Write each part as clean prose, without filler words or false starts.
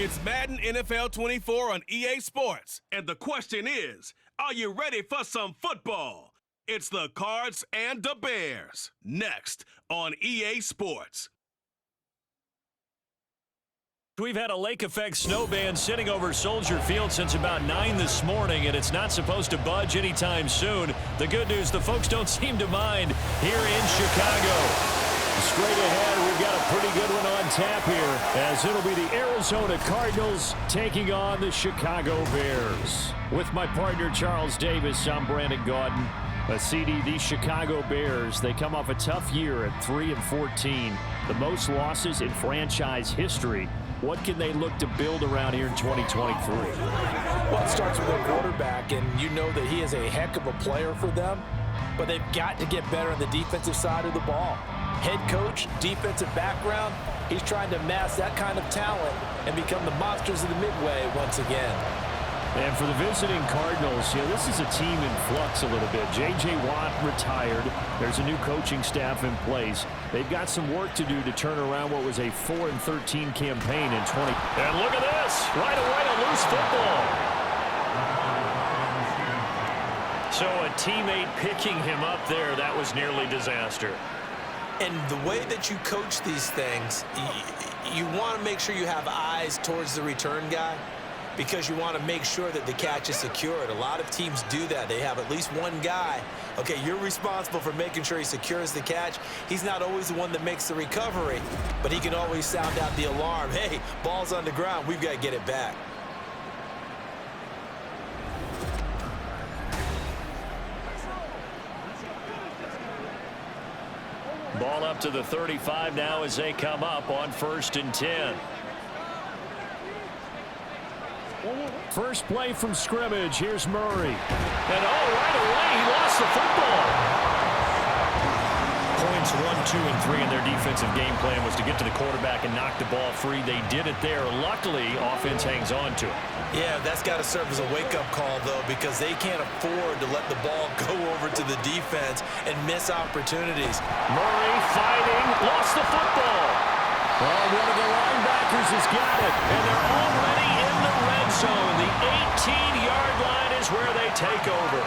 It's Madden NFL 24 on EA Sports. And the question is, are you ready for some football? It's the Cards and the Bears. Next on EA Sports. We've had a lake effect snow band sitting over Soldier Field since about 9 this morning, and it's not supposed to budge anytime soon. The good news, the folks don't seem to mind here in Chicago. Straight ahead, we've got a pretty good one on tap here, as it'll be the Arizona Cardinals taking on the Chicago Bears. With my partner, Charles Davis, I'm Brandon Gaudin. CD, the Chicago Bears, they come off a tough year at 3-14, the most losses in franchise history. What can they look to build around here in 2023? Well, it starts with their quarterback, and you know that he is a heck of a player for them, but they've got to get better on the defensive side of the ball. Head coach, defensive background, he's trying to amass that kind of talent and become the monsters of the Midway once again. And for the visiting Cardinals, this is a team in flux a little bit. J.J. Watt retired. There's a new coaching staff in place. They've got some work to do to turn around what was a 4-13 campaign in 20. And look at this. Right away, a loose football. So a teammate picking him up there, that was nearly disaster. And the way that you coach these things, you want to make sure you have eyes towards the return guy, because you want to make sure that the catch is secured. A lot of teams do that. They have at least one guy. Okay, you're responsible for making sure he secures the catch. He's not always the one that makes the recovery, but he can always sound out the alarm. Hey, ball's on the ground. We've got to get it back. Ball up to the 35 now as they come up on 1st and 10. First play from scrimmage. Here's Murray. And right away, he lost the football. Points 1, 2, and 3 in their defensive game plan was to get to the quarterback and knock the ball free. They did it there. Luckily, offense hangs on to it. Yeah, that's got to serve as a wake-up call, though, because they can't afford to let the ball go over to the defense and miss opportunities. Murray fighting, lost the football. Well, one of the linebackers has got it, and they're already in the red zone. The 18-yard line is where they take over.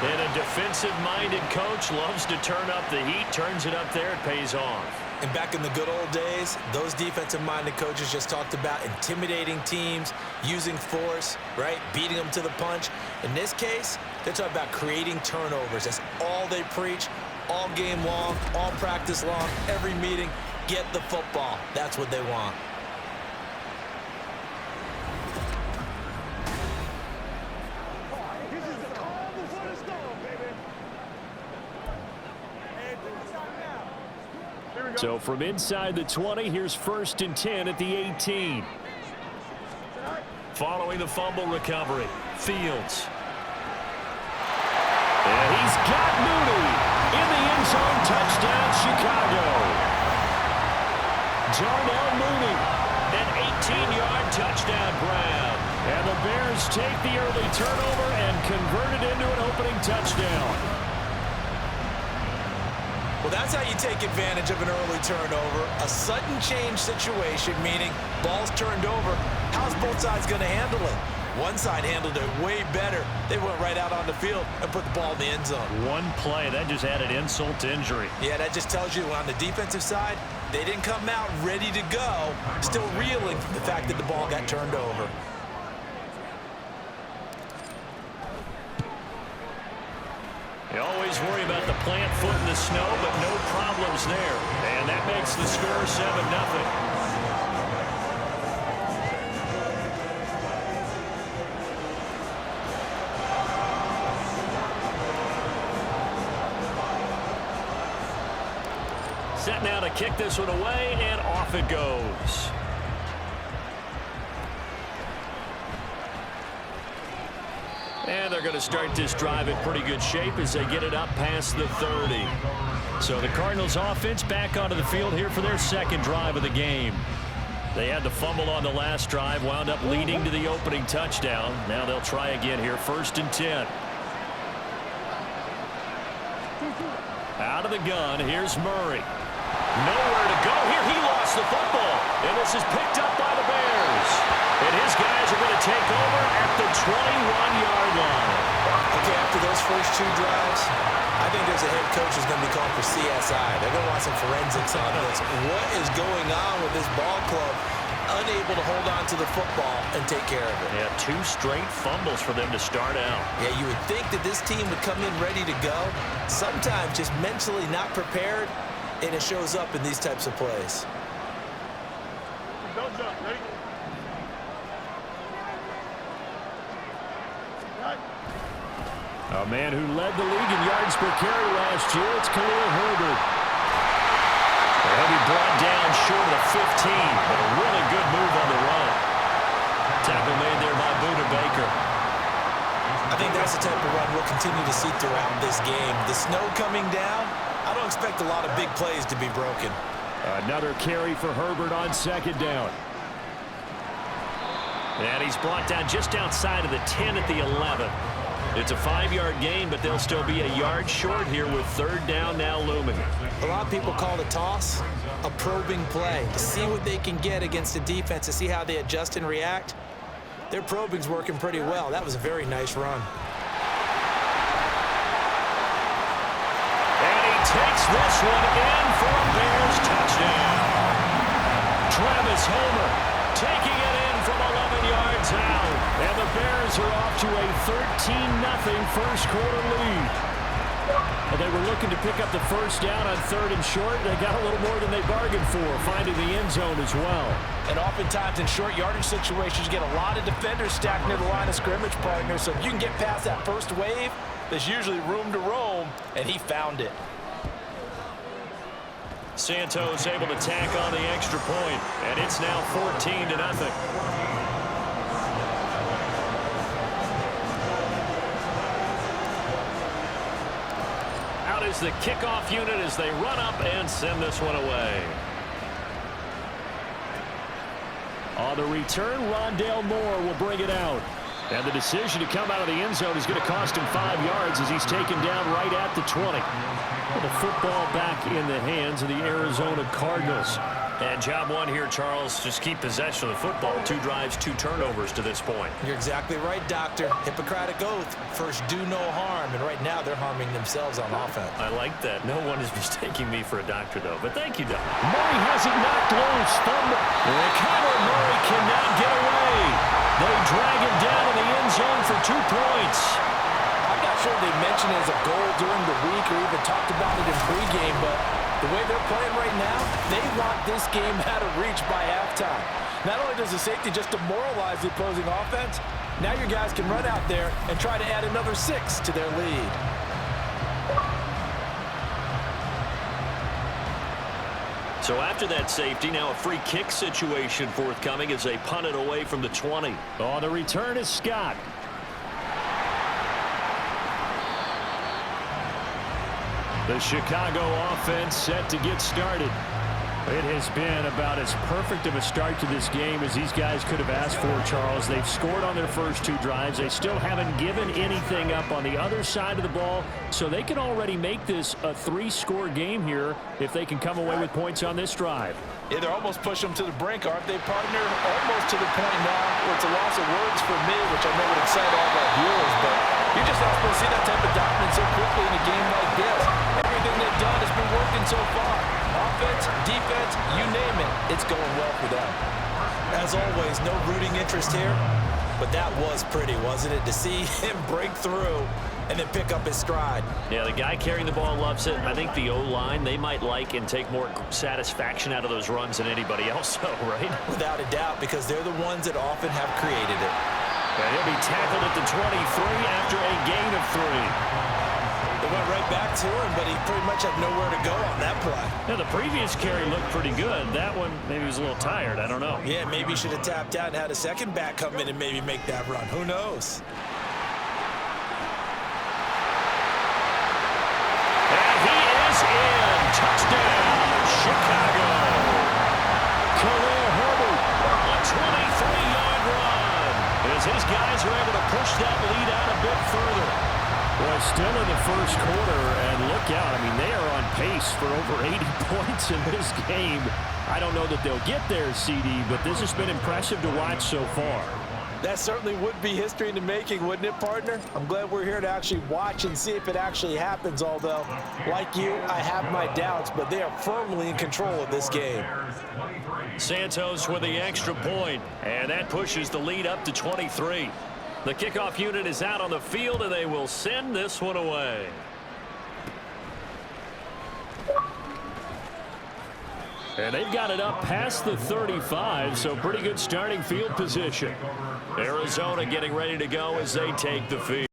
And a defensive-minded coach loves to turn up the heat, turns it up there, it pays off. And back in the good old days, those defensive-minded coaches just talked about intimidating teams, using force, right, beating them to the punch. In this case, they're talking about creating turnovers. That's all they preach, all game long, all practice long, every meeting. Get the football. That's what they want. So from inside the 20, here's 1st and 10 at the 18. Following the fumble recovery, Fields. And he's got Mooney in the end zone. Touchdown, Chicago. Darnell Mooney, an 18-yard touchdown grab. And the Bears take the early turnover and convert it into an opening touchdown. Well, that's how you take advantage of an early turnover. A sudden change situation, meaning ball's turned over. How's both sides going to handle it? One side handled it way better. They went right out on the field and put the ball in the end zone. One play, that just added insult to injury. Yeah, that just tells you on the defensive side, they didn't come out ready to go, still reeling from the fact that the ball got turned over. You always worry about the plant foot in the snow, but no problems there. And that makes the score 7-0. Set now to kick this one away, and off it goes. And they're going to start this drive in pretty good shape as they get it up past the 30. So the Cardinals offense back onto the field here for their second drive of the game. They had the fumble on the last drive, wound up leading to the opening touchdown. Now they'll try again here, 1st and 10. Out of the gun, here's Murray. Nowhere to go here. He lost the football, and this is picked up by the Bears. And his guys are going to take over at the 21-yard line. Okay, after those first 2 drives, I think there's a head coach who's going to be calling for CSI. They're going to want some forensics on this. What is going on with this ball club? Unable to hold on to the football and take care of it. Yeah, 2 straight fumbles for them to start out. Yeah, you would think that this team would come in ready to go. Sometimes just mentally not prepared, and it shows up in these types of plays. A man who led the league in yards per carry last year, it's Khalil Herbert. Hubby brought down short of the 15, but a really good move on the run. Tackle made there by Buda Baker. I think that's the type of run we'll continue to see throughout this game. The snow coming down, I don't expect a lot of big plays to be broken. Another carry for Herbert on 2nd down. And he's brought down just outside of the 10 at the 11. It's a 5-yard gain, but they'll still be a yard short here with 3rd down now looming. A lot of people call the toss a probing play to see what they can get against the defense, to see how they adjust and react. Their probing's working pretty well. That was a very nice run. And he takes this one in for a Bears touchdown. Travis Homer taking it in from 11 yards out. And the Bears are off to a 13-0 first quarter lead. And they were looking to pick up the first down on 3rd and short. They got a little more than they bargained for, finding the end zone as well. And oftentimes in short yardage situations, you get a lot of defenders stacked near the line of scrimmage, partner. So if you can get past that first wave, there's usually room to roam, and he found it. Santos able to tack on the extra point, and it's now 14-0. Out is the kickoff unit as they run up and send this one away. On the return, Rondale Moore will bring it out. And the decision to come out of the end zone is going to cost him 5 yards as he's taken down right at the 20. Well, the football back in the hands of the Arizona Cardinals. And job one here, Charles, just keep possession of the football. 2 drives, 2 turnovers to this point. You're exactly right, Doctor. Hippocratic oath. First, do no harm. And right now, they're harming themselves on offense. I like that. No one is mistaking me for a doctor, though. But thank you, Doc. Murray has it knocked loose. Fumble. And Kyler Murray cannot get away. They drag him down in the end zone for 2 points. I'm not sure they mentioned it as a goal during the week or even talked about it in pregame, but the way they're playing right now, they want this game out of reach by halftime. Not only does the safety just demoralize the opposing offense, now your guys can run out there and try to add another 6 to their lead. So after that safety, now a free kick situation forthcoming as they punt it away from the 20. On the return is Scott. The Chicago offense set to get started. It has been about as perfect of a start to this game as these guys could have asked for, Charles. They've scored on their first 2 drives. They still haven't given anything up on the other side of the ball, so they can already make this a 3-score game here if they can come away with points on this drive. Yeah, they're almost pushing them to the brink, aren't they, partner? Almost to the point now where it's a loss of words for me, which I know would excite all of our viewers, but you're just not supposed to see that type of dominance so quickly in a game like this. Everything they've done has been working so far. Offense, defense, you name it, it's going well for them. As always, no rooting interest here, but that was pretty, wasn't it? To see him break through and then pick up his stride. Yeah, the guy carrying the ball loves it. I think the O-line, they might like and take more satisfaction out of those runs than anybody else, though, right? Without a doubt, because they're the ones that often have created it. And he'll be tackled at the 23 after a gain of 3. They went right back to him, but he pretty much had nowhere to go on that play. Now, the previous carry looked pretty good. That one, maybe he was a little tired. I don't know. Yeah, maybe he should have tapped out and had a second back come in and maybe make that run. Who knows? And he is in. Touchdown, Chicago. Khalil Herbert, a 23-yard run. As his guys are able to push that lead out a bit further. Well, still in the first quarter, and look out. I mean, they are on pace for over 80 points in this game. I don't know that they'll get there, CD, but this has been impressive to watch so far. That certainly would be history in the making, wouldn't it, partner? I'm glad we're here to actually watch and see if it actually happens, although, like you, I have my doubts, but they are firmly in control of this game. Santos with the extra point, and that pushes the lead up to 23. The kickoff unit is out on the field, and they will send this one away. And they've got it up past the 35, so pretty good starting field position. Arizona getting ready to go as they take the field.